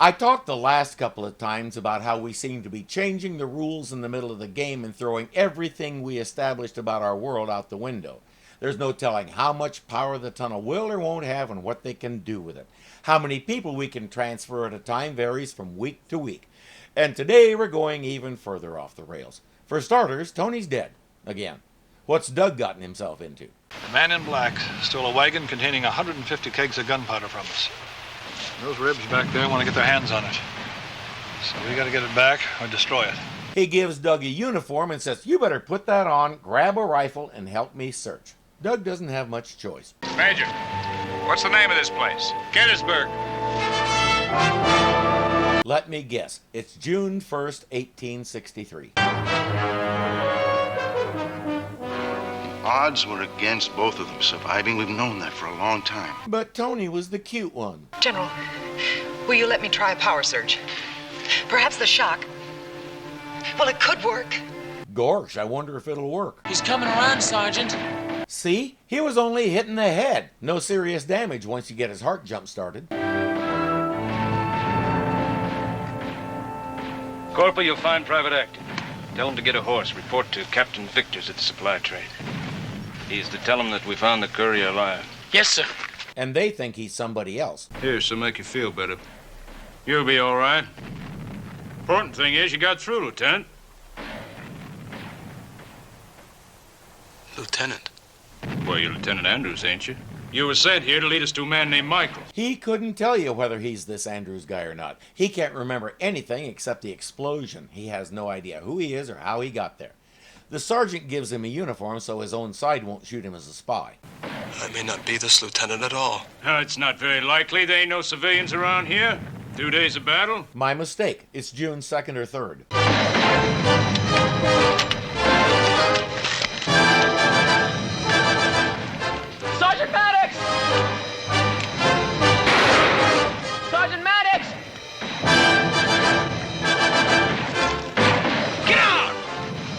I talked the last couple of times about how we seem to be changing the rules in the middle of the game and throwing everything we established about our world out the window. There's no telling how much power the tunnel will or won't have and what they can do with it. How many people we can transfer at a time varies from week to week. And today we're going even further off the rails. For starters, Tony's dead. Again. What's Doug gotten himself into? The man in black stole a wagon containing 150 kegs of gunpowder from us. Those ribs back there want to get their hands on it. So we got to get it back or destroy it. He gives Doug a uniform and says, "You better put that on, grab a rifle, and help me search." Doug doesn't have much choice. Major, what's the name of this place? Gettysburg. Let me guess. It's June 1st, 1863. Odds were against both of them surviving. We've known that for a long time. But Tony was the cute one. General, will you let me try a power surge? Perhaps the shock. Well, it could work. Gosh, I wonder if it'll work. He's coming around, Sergeant. See? He was only hitting the head. No serious damage once you get his heart jump-started. Corporal, you'll find Private Acton. Tell him to get a horse. Report to Captain Victor's at the supply trade. He's to tell him that we found the courier alive. Yes, sir. And they think he's somebody else. Here, so make you feel better. You'll be all right. Important thing is you got through, Lieutenant. Lieutenant? Well, you're Lieutenant Andrews, ain't you? You were sent here to lead us to a man named Michael. He couldn't tell you whether he's this Andrews guy or not. He can't remember anything except the explosion. He has no idea who he is or how he got there. The sergeant gives him a uniform so his own side won't shoot him as a spy. I may not be this lieutenant at all. It's not very likely. There ain't no civilians around here. 2 days of battle. My mistake. It's June 2nd or 3rd. Sergeant Maddox! Sergeant Maddox! Get out!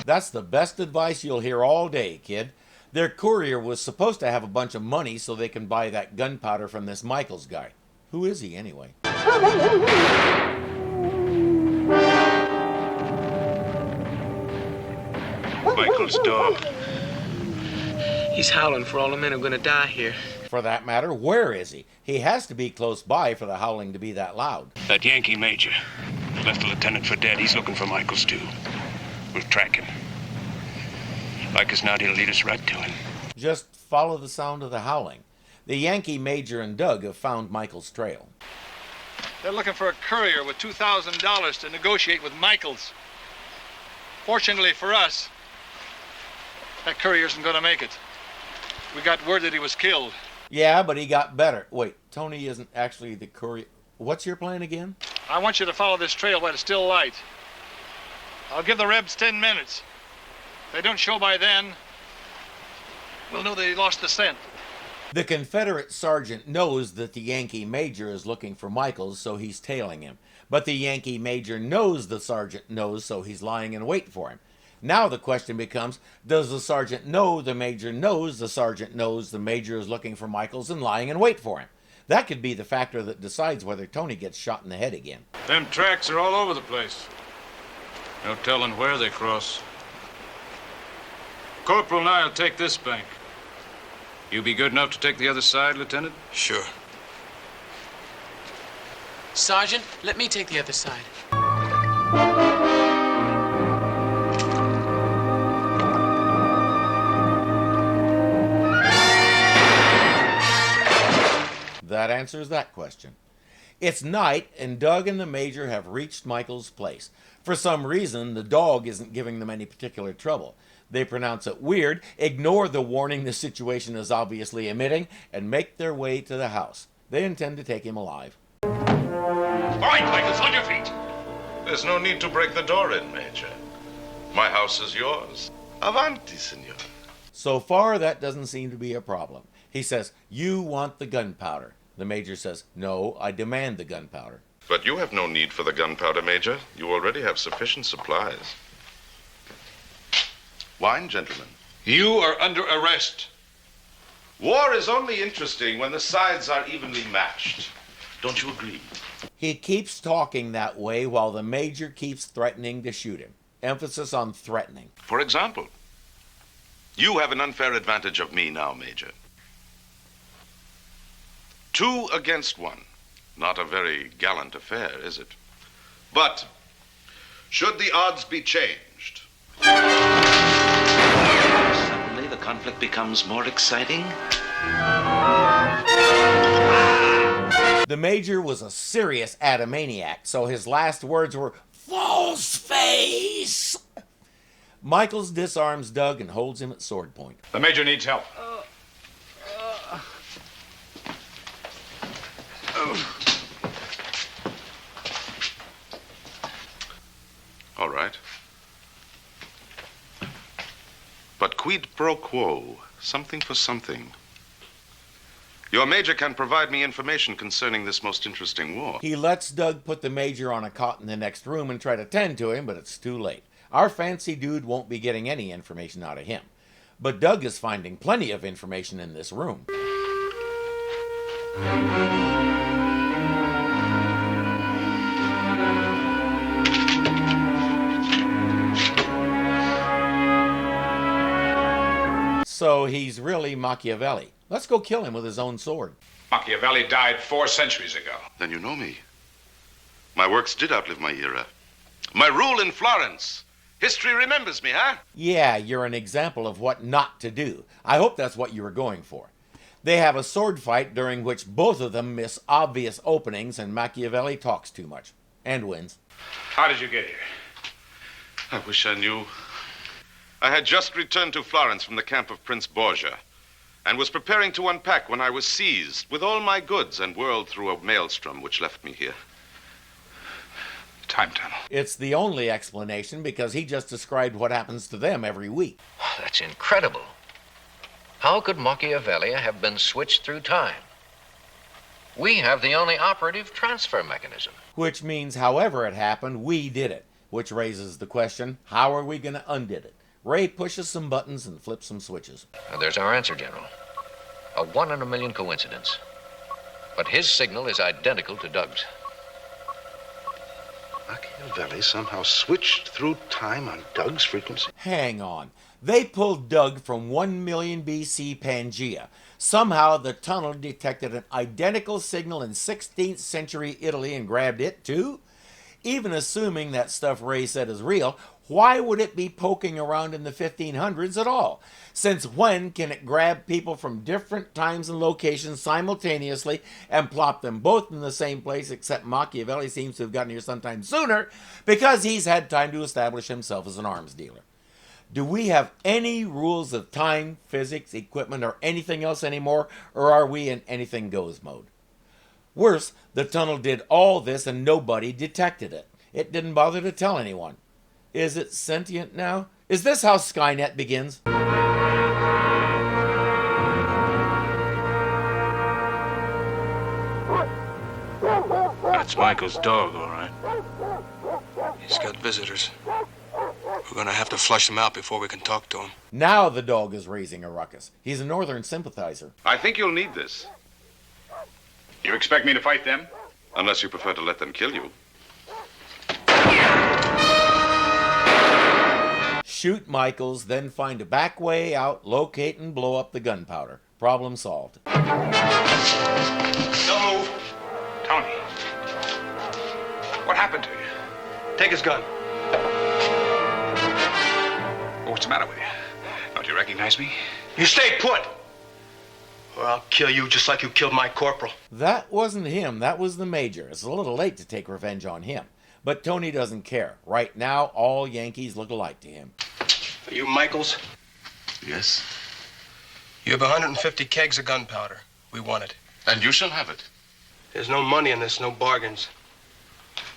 That's the best advice you'll hear all day, kid. Their courier was supposed to have a bunch of money so they can buy that gunpowder from this Michaels guy. Who is he, anyway? Michael's dog. He's howling for all the men who are going to die here. For that matter, where is he? He has to be close by for the howling to be that loud. That Yankee major left the lieutenant for dead. He's looking for Michaels, too. We'll track him. Like as not, he'll lead us right to him. Just follow the sound of the howling. The Yankee major and Doug have found Michael's trail. They're looking for a courier with $2,000 to negotiate with Michaels. Fortunately for us, that courier isn't going to make it. We got word that he was killed. Yeah, but he got better. Wait, Tony isn't actually the courier. What's your plan again? I want you to follow this trail while it's still light. I'll give the Rebs 10 minutes. If they don't show by then, we'll know they lost the scent. The Confederate sergeant knows that the Yankee major is looking for Michaels, so he's tailing him. But the Yankee major knows the sergeant knows, so he's lying in wait for him. Now the question becomes, does the sergeant know the major knows the sergeant knows the major is looking for Michaels and lying in wait for him? That could be the factor that decides whether Tony gets shot in the head again. Them tracks are all over the place. No telling where they cross. Corporal and I'll take this bank. You be good enough to take the other side, Lieutenant? Sure. Sergeant, let me take the other side. That answers that question. It's night, and Doug and the major have reached Michael's place. For some reason, the dog isn't giving them any particular trouble. They pronounce it weird, ignore the warning the situation is obviously emitting, and make their way to the house. They intend to take him alive. All right, Michaels, on your feet. There's no need to break the door in, Major. My house is yours. Avanti, senor. So far, that doesn't seem to be a problem. He says, "You want the gunpowder." The major says, "No, I demand the gunpowder." But you have no need for the gunpowder, Major. You already have sufficient supplies. Wine, gentlemen. You are under arrest. War is only interesting when the sides are evenly matched. Don't you agree? He keeps talking that way while the major keeps threatening to shoot him. Emphasis on threatening. For example, you have an unfair advantage of me now, Major. 2 against 1. Not a very gallant affair, is it? But should the odds be changed, suddenly the conflict becomes more exciting. The major was a serious atomaniac, so his last words were, "False face!" Michaels disarms Doug and holds him at sword point. The Major needs help. All right. But quid pro quo, something for something. Your Major can provide me information concerning this most interesting war. He lets Doug put the major on a cot in the next room and try to tend to him, but it's too late. Our fancy dude won't be getting any information out of him. But Doug is finding plenty of information in this room. So he's really Machiavelli. Let's go kill him with his own sword. Machiavelli died 4 centuries ago. Then you know me. My works did outlive my era. My rule in Florence. History remembers me, huh? Yeah, you're an example of what not to do. I hope that's what you were going for. They have a sword fight during which both of them miss obvious openings and Machiavelli talks too much. And wins. How did you get here? I wish I knew. I had just returned to Florence from the camp of Prince Borgia and was preparing to unpack when I was seized with all my goods and whirled through a maelstrom which left me here. Time tunnel. It's the only explanation because he just described what happens to them every week. That's incredible. How could Machiavelli have been switched through time? We have the only operative transfer mechanism. Which means however it happened, we did it. Which raises the question, how are we going to undid it? Ray pushes some buttons and flips some switches. There's our answer, General. A 1 in a million coincidence. But his signal is identical to Doug's. Machiavelli somehow switched through time on Doug's frequency? Hang on. They pulled Doug from 1 million BC Pangea. Somehow the tunnel detected an identical signal in 16th century Italy and grabbed it too? Even assuming that stuff Ray said is real, why would it be poking around in the 1500s at all? Since when can it grab people from different times and locations simultaneously and plop them both in the same place, except Machiavelli seems to have gotten here sometime sooner because he's had time to establish himself as an arms dealer. Do we have any rules of time, physics, equipment, or anything else anymore, or are we in anything goes mode? Worse, the tunnel did all this and nobody detected it. It didn't bother to tell anyone. Is it sentient now? Is this how Skynet begins? That's Michael's dog, all right. He's got visitors. We're gonna have to flush him out before we can talk to him. Now the dog is raising a ruckus. He's a Northern sympathizer. I think you'll need this. You expect me to fight them? Unless you prefer to let them kill you. Shoot Michaels, then find a back way out, locate and blow up the gunpowder. Problem solved. Don't move. Tony. What happened to you? Take his gun. What's the matter with you? Don't you recognize me? You stay put! Or I'll kill you just like you killed my corporal. That wasn't him, that was the major. It's a little late to take revenge on him. But Tony doesn't care. Right now, all Yankees look alike to him. Are you Michaels? Yes. You have 150 kegs of gunpowder. We want it. And you shall have it. There's no money in this, no bargains.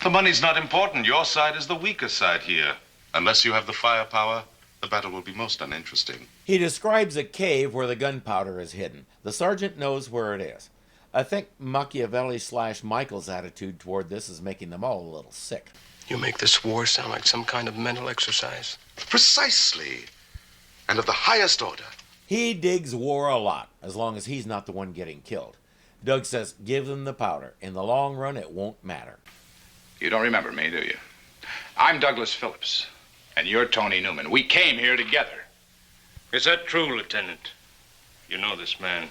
The money's not important. Your side is the weaker side here. Unless you have the firepower, the battle will be most uninteresting. He describes a cave where the gunpowder is hidden. The sergeant knows where it is. I think Machiavelli/Michael's attitude toward this is making them all a little sick. You make this war sound like some kind of mental exercise. Precisely. And of the highest order. He digs war a lot, as long as he's not the one getting killed. Doug says, give them the powder. In the long run, it won't matter. You don't remember me, do you? I'm Douglas Phillips, and you're Tony Newman. We came here together. Is that true, Lieutenant? You know this man?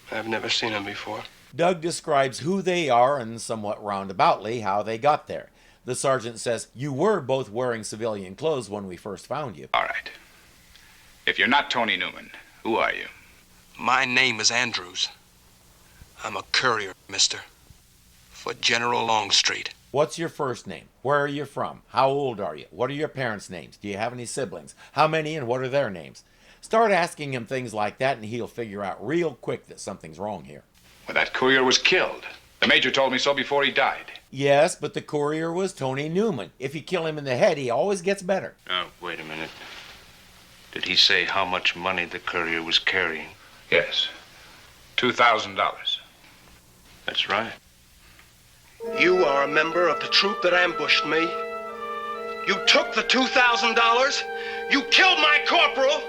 I've never seen him before. Doug describes who they are and somewhat roundaboutly how they got there. The sergeant says, you were both wearing civilian clothes when we first found you. All right. If you're not Tony Newman, who are you? My name is Andrews. I'm a courier, mister, for General Longstreet. What's your first name? Where are you from? How old are you? What are your parents' names? Do you have any siblings? How many and what are their names? Start asking him things like that and he'll figure out real quick that something's wrong here. Well, that courier was killed. The major told me so before he died. Yes, but the courier was Tony Newman. If you kill him in the head, he always gets better. Oh, wait a minute. Did he say how much money the courier was carrying? Yes. $2,000. That's right. You are a member of the troop that ambushed me. You took the $2,000. You killed my corporal.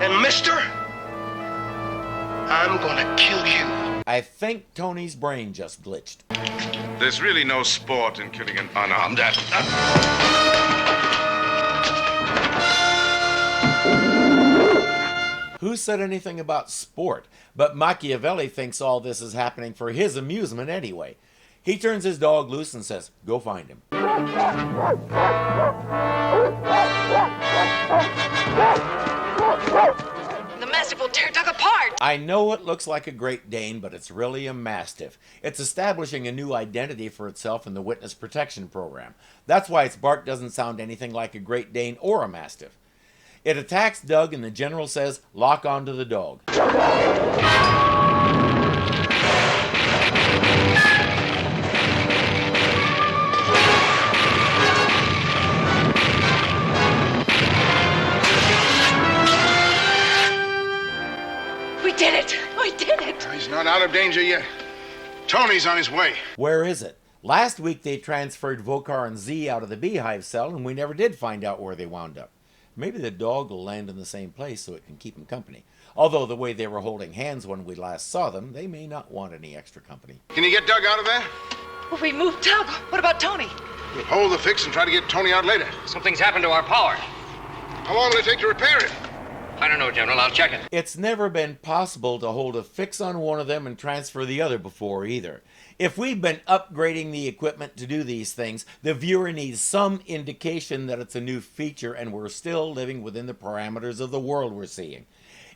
And mister, I'm gonna kill you. I think Tony's brain just glitched. There's really no sport in killing an unarmed Who said anything about sport? But Machiavelli thinks all this is happening for his amusement anyway. He turns his dog loose and says, go find him. The Mastiff will tear Doug apart. I know it looks like a Great Dane, but it's really a Mastiff. It's establishing a new identity for itself in the Witness Protection Program. That's why its bark doesn't sound anything like a Great Dane or a Mastiff. It attacks Doug and the general says, lock onto the dog. We did it! We did it! He's not out of danger yet. Tony's on his way. Where is it? Last week they transferred Vokar and Z out of the beehive cell and we never did find out where they wound up. Maybe the dog will land in the same place so it can keep him company. Although the way they were holding hands when we last saw them, they may not want any extra company. Can you get Doug out of there? Well, we moved Doug. What about Tony? We'll hold the fix and try to get Tony out later. Something's happened to our power. How long will it take to repair it? I don't know, General. I'll check it. It's never been possible to hold a fix on one of them and transfer the other before either. If we've been upgrading the equipment to do these things, the viewer needs some indication that it's a new feature and we're still living within the parameters of the world we're seeing.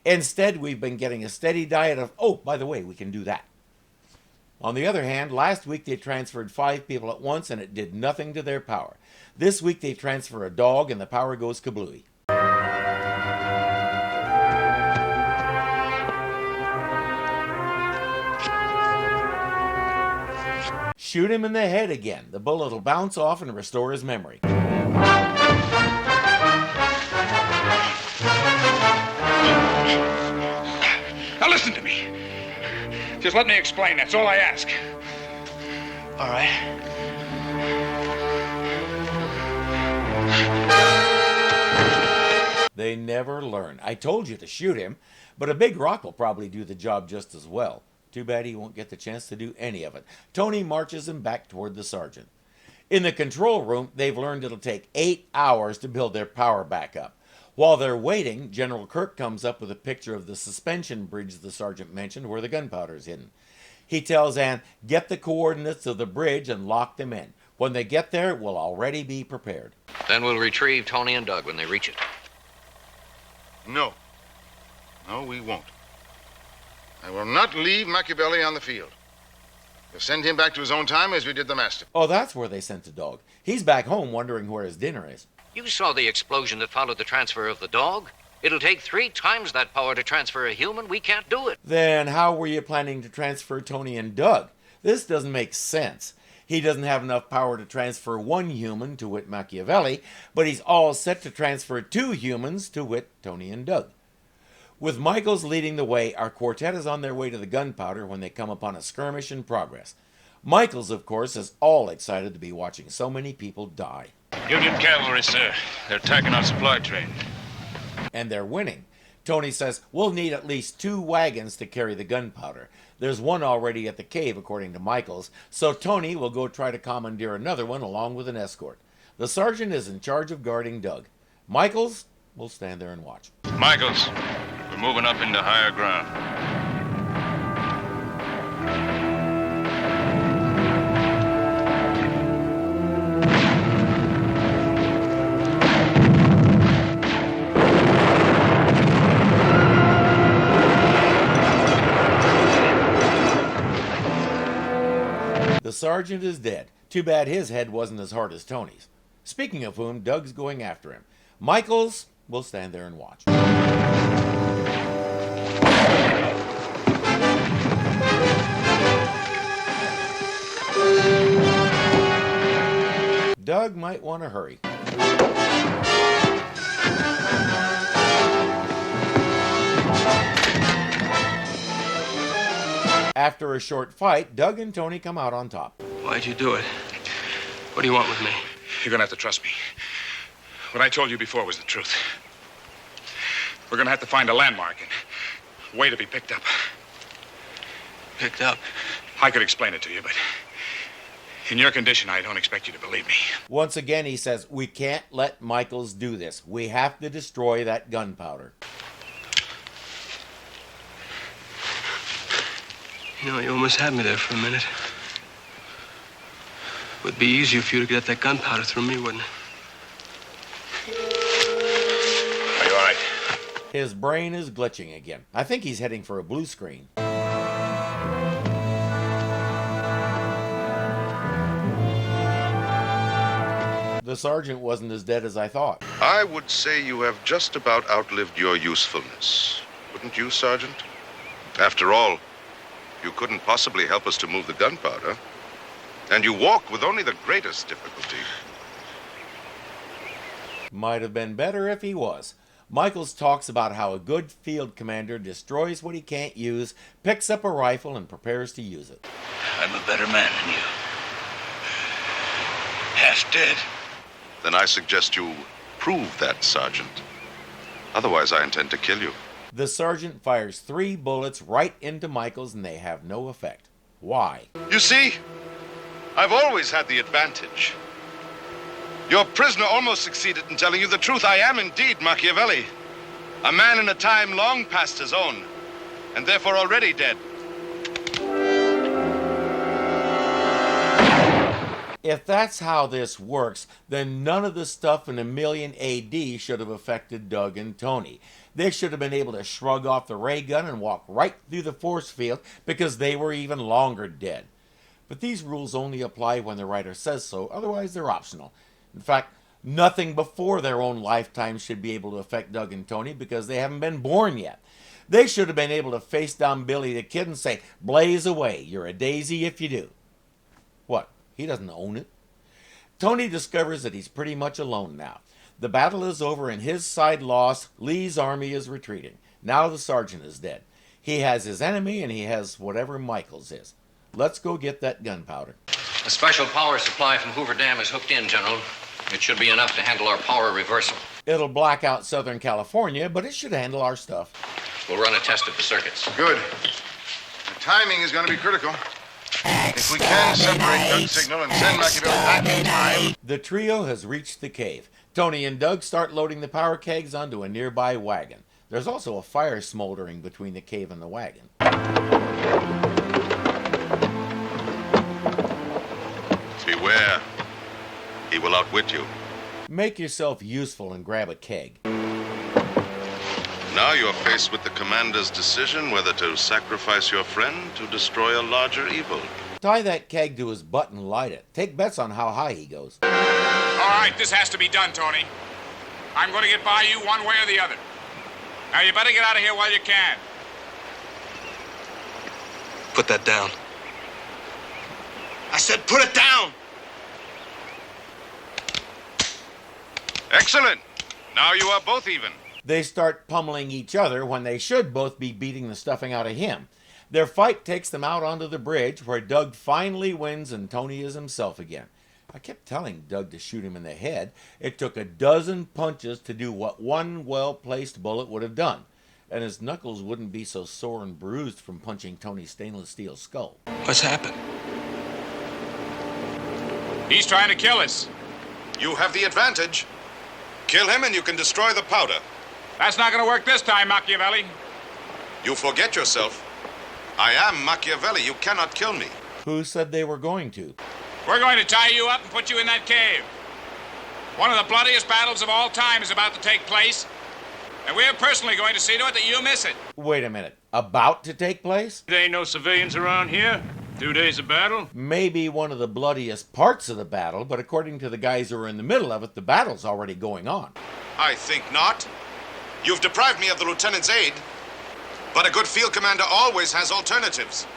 Instead, we've been getting a steady diet of, oh, by the way, we can do that. On the other hand, last week they transferred 5 people at once and it did nothing to their power. This week they transfer a dog and the power goes kablooey. Shoot him in the head again. The bullet will bounce off and restore his memory. Now listen to me. Just let me explain. That's all I ask. All right. They never learn. I told you to shoot him, but a big rock will probably do the job just as well. Too bad he won't get the chance to do any of it. Tony marches him back toward the sergeant. In the control room, they've learned it'll take 8 hours to build their power back up. While they're waiting, General Kirk comes up with a picture of the suspension bridge the sergeant mentioned where the gunpowder's hidden. He tells Ann, get the coordinates of the bridge and lock them in. When they get there, we'll already be prepared. Then we'll retrieve Tony and Doug when they reach it. No. No, we won't. I will not leave Machiavelli on the field. We'll send him back to his own time as we did the Mastiff. Oh, that's where they sent the dog. He's back home wondering where his dinner is. You saw the explosion that followed the transfer of the dog. It'll take 3 times that power to transfer a human. We can't do it. Then how were you planning to transfer Tony and Doug? This doesn't make sense. He doesn't have enough power to transfer 1 human, to wit Machiavelli, but he's all set to transfer 2 humans, to wit Tony and Doug. With Michaels leading the way, our quartet is on their way to the gunpowder when they come upon a skirmish in progress. Michaels, of course, is all excited to be watching so many people die. Union cavalry, sir. They're attacking our supply train. And they're winning. Tony says, we'll need at least 2 wagons to carry the gunpowder. There's one already at the cave, according to Michaels, so Tony will go try to commandeer another one along with an escort. The sergeant is in charge of guarding Doug. Michaels will stand there and watch. Michaels, we're moving up into higher ground. The sergeant is dead. Too bad his head wasn't as hard as Tony's. Speaking of whom, Doug's going after him. Michaels will stand there and watch. Doug might want to hurry. After a short fight, Doug and Tony come out on top. Why'd you do it? What do you want with me? You're gonna have to trust me. What I told you before was the truth. We're gonna have to find a landmark and way to be picked up. Picked up? I could explain it to you, but in your condition, I don't expect you to believe me. Once again, he says, we can't let Michaels do this. We have to destroy that gunpowder. You know, you almost had me there for a minute. It would be easier for you to get that gunpowder through me, wouldn't it? Are you all right? His brain is glitching again. I think he's heading for a blue screen. The sergeant wasn't as dead as I thought. I would say you have just about outlived your usefulness. Wouldn't you, Sergeant? After all, you couldn't possibly help us to move the gunpowder. And you walked with only the greatest difficulty. Might have been better if he was. Michaels talks about how a good field commander destroys what he can't use, picks up a rifle, and prepares to use it. I'm a better man than you. Half dead. Then I suggest you prove that, Sergeant. Otherwise, I intend to kill you. The sergeant fires 3 bullets right into Michaels, and they have no effect. Why? You see, I've always had the advantage. Your prisoner almost succeeded in telling you the truth. I am indeed Machiavelli, a man in a time long past his own, and therefore already dead. If that's how this works, then none of the stuff in 1,000,000 AD should have affected Doug and Tony. They should have been able to shrug off the ray gun and walk right through the force field because they were even longer dead. But these rules only apply when the writer says so, otherwise they're optional. In fact, nothing before their own lifetime should be able to affect Doug and Tony because they haven't been born yet. They should have been able to face down Billy the Kid and say, blaze away, you're a daisy if you do. What? He doesn't own it. Tony discovers that he's pretty much alone now. The battle is over and his side lost. Lee's army is retreating. Now the sergeant is dead. He has his enemy and he has whatever Michaels is. Let's go get that gunpowder. A special power supply from Hoover Dam is hooked in, General. It should be enough to handle our power reversal. It'll black out Southern California, but it should handle our stuff. We'll run a test of the circuits. Good. The timing is going to be critical. If we can separate Doug's signal and send Machiavelli back in time... The trio has reached the cave. Tony and Doug start loading the power kegs onto a nearby wagon. There's also a fire smoldering between the cave and the wagon. Beware. He will outwit you. Make yourself useful and grab a keg. Now you're faced with the commander's decision whether to sacrifice your friend to destroy a larger evil. Tie that keg to his butt and light it. Take bets on how high he goes. All right, this has to be done, Tony. I'm going to get by you one way or the other. Now, you better get out of here while you can. Put that down. I said put it down! Excellent. Now you are both even. They start pummeling each other when they should both be beating the stuffing out of him. Their fight takes them out onto the bridge where Doug finally wins and Tony is himself again. I kept telling Doug to shoot him in the head. It took 12 punches to do what one well-placed bullet would have done. and his knuckles wouldn't be so sore and bruised from punching Tony's stainless steel skull. What's happened? He's trying to kill us. You have the advantage. Kill him and you can destroy the powder. That's not going to work this time, Machiavelli. You forget yourself. I am Machiavelli. You cannot kill me. Who said they were going to? We're going to tie you up and put you in that cave. One of the bloodiest battles of all time is about to take place, and we're personally going to see to it that you miss it. Wait a minute. About to take place? There ain't no civilians around here. 2 days of battle. Maybe one of the bloodiest parts of the battle, but according to the guys who are in the middle of it, the battle's already going on. I think not. You've deprived me of the lieutenant's aid, but a good field commander always has alternatives.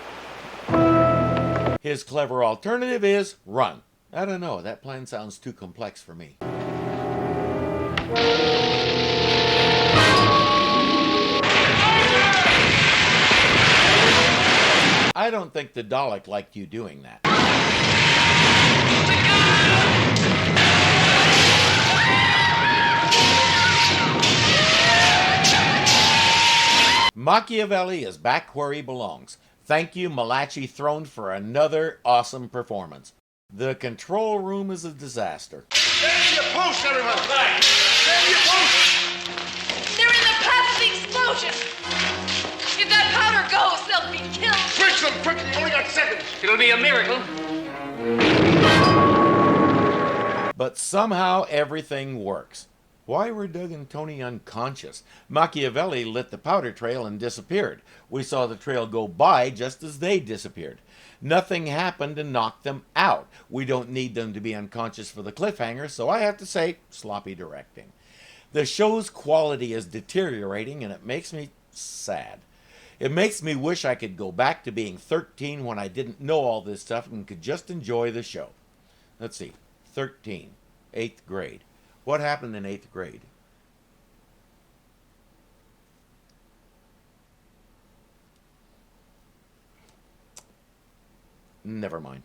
His clever alternative is run. I don't know, that plan sounds too complex for me. I don't think the Dalek liked you doing that. Machiavelli is back where he belongs. Thank you, Malachi Throne, for another awesome performance. The control room is a disaster. Stand your post, everyone! Stand your post! They're in the path of the explosion! If that powder goes, they'll be killed! Switch them quickly, you only got seconds! It'll be a miracle. But somehow everything works. Why were Doug and Tony unconscious? Machiavelli lit the powder trail and disappeared. We saw the trail go by just as they disappeared. Nothing happened to knock them out. We don't need them to be unconscious for the cliffhanger, so I have to say, sloppy directing. The show's quality is deteriorating, and it makes me sad. It makes me wish I could go back to being 13 when I didn't know all this stuff and could just enjoy the show. Let's see, 13, 8th grade. What happened in 8th grade? Never mind.